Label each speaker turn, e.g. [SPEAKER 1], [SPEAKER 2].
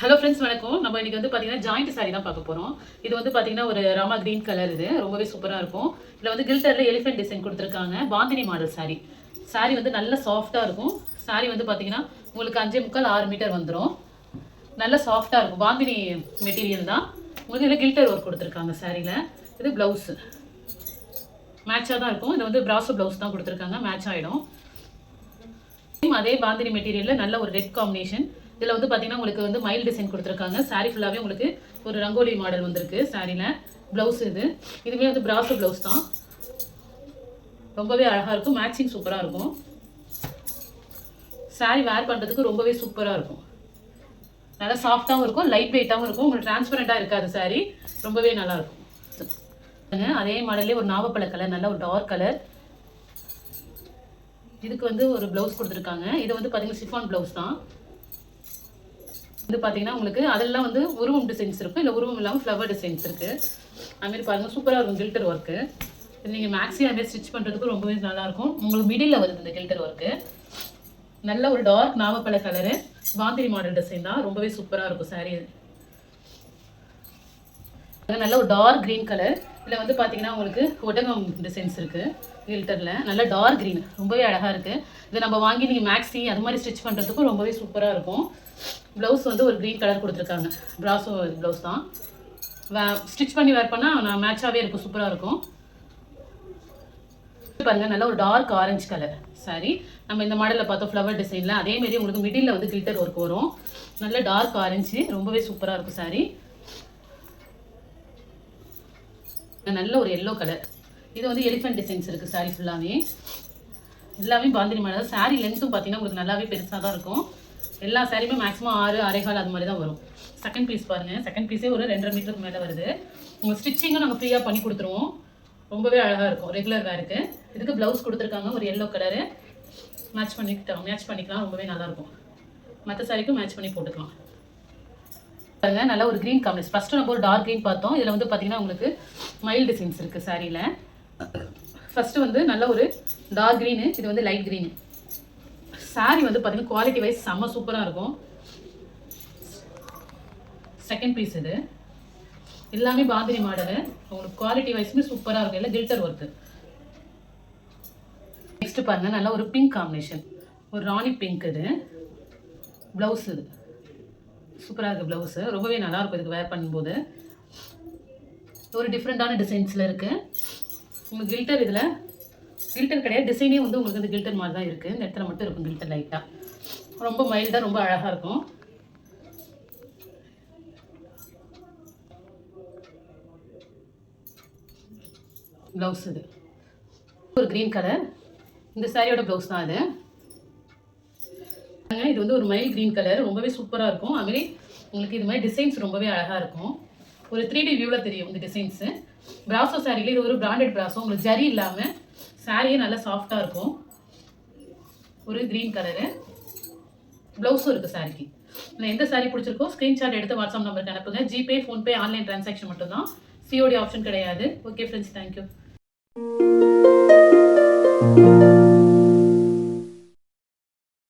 [SPEAKER 1] Hello friends, வணக்கம். நம்ம இன்னைக்கு வந்து பார்த்தீங்கன்னா ஜாயிண்ட் சாரி தான் பார்க்க போகிறோம். இது வந்து பார்த்தீங்கன்னா ஒரு ராமா கிரீன் கலர். இது ரொம்பவே சூப்பராக இருக்கும். இதில் வந்து கில்டரில் எலிஃபென்ட் டிசைன் கொடுத்துருக்காங்க. Bandhani model sorry. சாரி வந்து நல்ல சாஃப்டாக இருக்கும். சாரி வந்து பார்த்தீங்கன்னா உங்களுக்கு 5.25 6 மீட்டர் வந்துடும். நல்ல சாஃப்டாக இருக்கும். பாந்தினி மெட்டீரியல் தான். உங்களுக்கு இதில் கில்டர் ஒர்க் கொடுத்துருக்காங்க சாரியில். இது ப்ளவுஸு மேட்சாக தான் இருக்கும். இது வந்து பிராசோ ப்ளவுஸ் தான் கொடுத்துருக்காங்க. மேட்ச் ஆகிடும். அதே பாந்தினி மெட்டீரியலில் நல்ல ஒரு ரெட் காம்பினேஷன். இதில் வந்து பார்த்தீங்கன்னா உங்களுக்கு வந்து மைல் டிசைன் கொடுத்துருக்காங்க. சாரி ஃபுல்லாகவே உங்களுக்கு ஒரு ரங்கோலி மாடல் வந்திருக்கு சாரியில். ப்ளவுஸ் இதுவே வந்து பிராசோ ப்ளவுஸ் தான். ரொம்பவே அழகாக இருக்கும். மேட்சிங் சூப்பராக இருக்கும். சாரி வேர் பண்ணுறதுக்கு ரொம்பவே சூப்பராக இருக்கும். நல்லா சாஃப்டாகவும் இருக்கும், லைட் வெயிட்டாகவும் இருக்கும். உங்களுக்கு டிரான்ஸ்பரண்ட்டாக இருக்காது சாரி. ரொம்பவே நல்லாயிருக்கும். அதே மாடல்லே ஒரு நாவப்பழ கலர், நல்ல ஒரு டார்க் கலர். இதுக்கு வந்து ஒரு ப்ளவுஸ் கொடுத்துருக்காங்க. இது வந்து பார்த்தீங்கன்னா சிஃபான் ப்ளவுஸ் தான். வந்து பார்த்தீங்கன்னா உங்களுக்கு அதெல்லாம் வந்து உருவம் டிசைன்ஸ் இருக்கும். இல்லை உருவம் இல்லாமல் ஃப்ளவர் டிசைன்ஸ் இருக்குது. அதுமாரி பாருங்கள், சூப்பராக இருக்கும் கில்டர் ஒர்க்கு. இது நீங்கள் மேக்ஸி அதுமாரி ஸ்டிச் பண்ணுறதுக்கு ரொம்பவே நல்லாயிருக்கும். உங்களுக்கு மிடில் வருது இந்த கில்டர் ஒர்க்கு. நல்ல ஒரு டார்க் நாவப்பழ கலரு, பாந்தினி மாடல் டிசைன் தான். ரொம்பவே சூப்பராக இருக்கும் சாரீ. நல்ல ஒரு டார்க் க்ரீன் கலர். இதில் வந்து பார்த்தீங்கன்னா உங்களுக்கு ஒட்டகம் டிசைன்ஸ் இருக்குது கில்டரில். நல்ல டார்க் க்ரீன், ரொம்பவே அழகாக இருக்குது. இதை நம்ம வாங்கி நீங்கள் மேக்ஸி அது மாதிரி ஸ்டிச் பண்ணுறதுக்கும் ரொம்பவே சூப்பராக இருக்கும். ப்ளவுஸ் வந்து ஒரு க்ரீன் கலர் கொடுத்துருக்காங்க. பிராசோ ப்ளவுஸ் தான். ஸ்டிச் பண்ணி வேர் பண்ணால் நான் மேட்சாகவே இருக்கும், சூப்பராக இருக்கும். பாருங்கள், நல்ல ஒரு டார்க் ஆரஞ்சு கலர் சாரி. நம்ம இந்த மாடலில் பார்த்தோம் ஃப்ளவர் டிசைனில். அதேமாரி உங்களுக்கு மிடில் வந்து கில்டர் ஒர்க் வரும். நல்ல டார்க் ஆரஞ்சு, ரொம்பவே சூப்பராக இருக்கும் சாரி. நல்ல ஒரு எல்லோ கலர். இது வந்து எலிஃபென்ட் டிசைன்ஸ் இருக்குது சாரி ஃபுல்லாகவே. எல்லாமே பாந்தினி மாடல். சாரி லென்த்தும் பார்த்தீங்கன்னா உங்களுக்கு நல்லாவே பெருசாக தான் இருக்கும். எல்லா சாரியுமே மேக்ஸிமம் 6 6.25 அது மாதிரி தான் வரும். செகண்ட் பீஸ் பாருங்கள். செகண்ட் பீஸே ஒரு 2.5 மீட்டருக்கு மேலே வருது. உங்கள் ஸ்டிச்சிங்கும் நாங்கள் ஃப்ரீயாக பண்ணி கொடுத்துருவோம். ரொம்பவே அழகாக இருக்கும் ரெகுலர் வேருக்கு. இதுக்கு ப்ளவுஸ் கொடுத்துருக்காங்க ஒரு எல்லோ கலரு. மேட்ச் பண்ணிக்கலாம். ரொம்பவே நல்லாயிருக்கும். மற்ற சாரிக்கும் மேட்ச் பண்ணி போட்டுக்கலாம். பாருங்கள், நல்லா ஒரு க்ரீன் காம்பினேஷன். ஃபஸ்ட்டு நம்ம ஒரு டார்க் க்ரீன் பார்த்தோம். இதில் வந்து பார்த்தீங்கன்னா உங்களுக்கு மைல் டிசைன்ஸ் இருக்குது சாரியில். ஃபஸ்ட்டு வந்து நல்ல ஒரு டார்க் க்ரீனு, இது வந்து லைட் க்ரீனு. சாரி வந்து பார்த்தீங்கன்னா குவாலிட்டி வைஸ் செம்ம சூப்பராக இருக்கும். செகண்ட் பீஸ் இது எல்லாமே பாந்தினி மாடலு. உங்களுக்கு குவாலிட்டி வைஸுமே சூப்பராக இருக்கும். எல்லாம் கில்டர் ஒர்க்கு. நெக்ஸ்ட்டு பாருங்கள், நல்லா ஒரு பிங்க் காம்பினேஷன், ஒரு ராணி பிங்க். இது ப்ளவுஸ். இது சூப்பராக இருக்குது ப்ளவுஸு. ரொம்பவே நல்லாயிருக்கும் இதுக்கு வேர் பண்ணும்போது. ஒரு டிஃப்ரெண்ட்டான டிசைன்ஸில் இருக்குது. உங்களுக்கு கில்டர் இதில் கில்டர் கிடையாது, டிசைனே வந்து உங்களுக்கு இந்த கில்டர் மாதிரி தான் இருக்குது. இந்த இடத்துல மட்டும் இருக்கும் கில்டர் லைட்டாக. ரொம்ப மைல்டாக, ரொம்ப அழகாக இருக்கும். ப்ளவுஸ் இது ஒரு க்ரீன் கலர். இந்த சாரியோட ப்ளவுஸ் தான் இது. இது வந்து ஒரு மைல் க்ரீன் கலர். ரொம்பவே சூப்பராக இருக்கும். அதுமாரி உங்களுக்கு இது மாதிரி டிசைன்ஸ் ரொம்பவே அழகாக இருக்கும். ஒரு 3D வியூவில் தெரியும் இந்த டிசைன்ஸு. பிராசோ சாரியில் இது ஒரு பிராண்டட் பிராசோ. உங்களுக்கு ஜரி இல்லாமல் சாரியே நல்லா சாஃப்டாக இருக்கும். ஒரு க்ரீன் கலரு. ப்ளவுஸும் இருக்குது சாரிக்கு. இல்லை எந்த சாரி பிடிச்சிருக்கோ ஸ்க்ரீன்ஷாட் எடுத்து வாட்ஸ்அப் நம்பருக்கு அனுப்புங்க. ஜிபே, ஃபோன்பே, ஆன்லைன் ட்ரான்சாக்ஷன் மட்டும்தான். சிஓடி ஆப்ஷன் கிடையாது. Okay friends, thank you.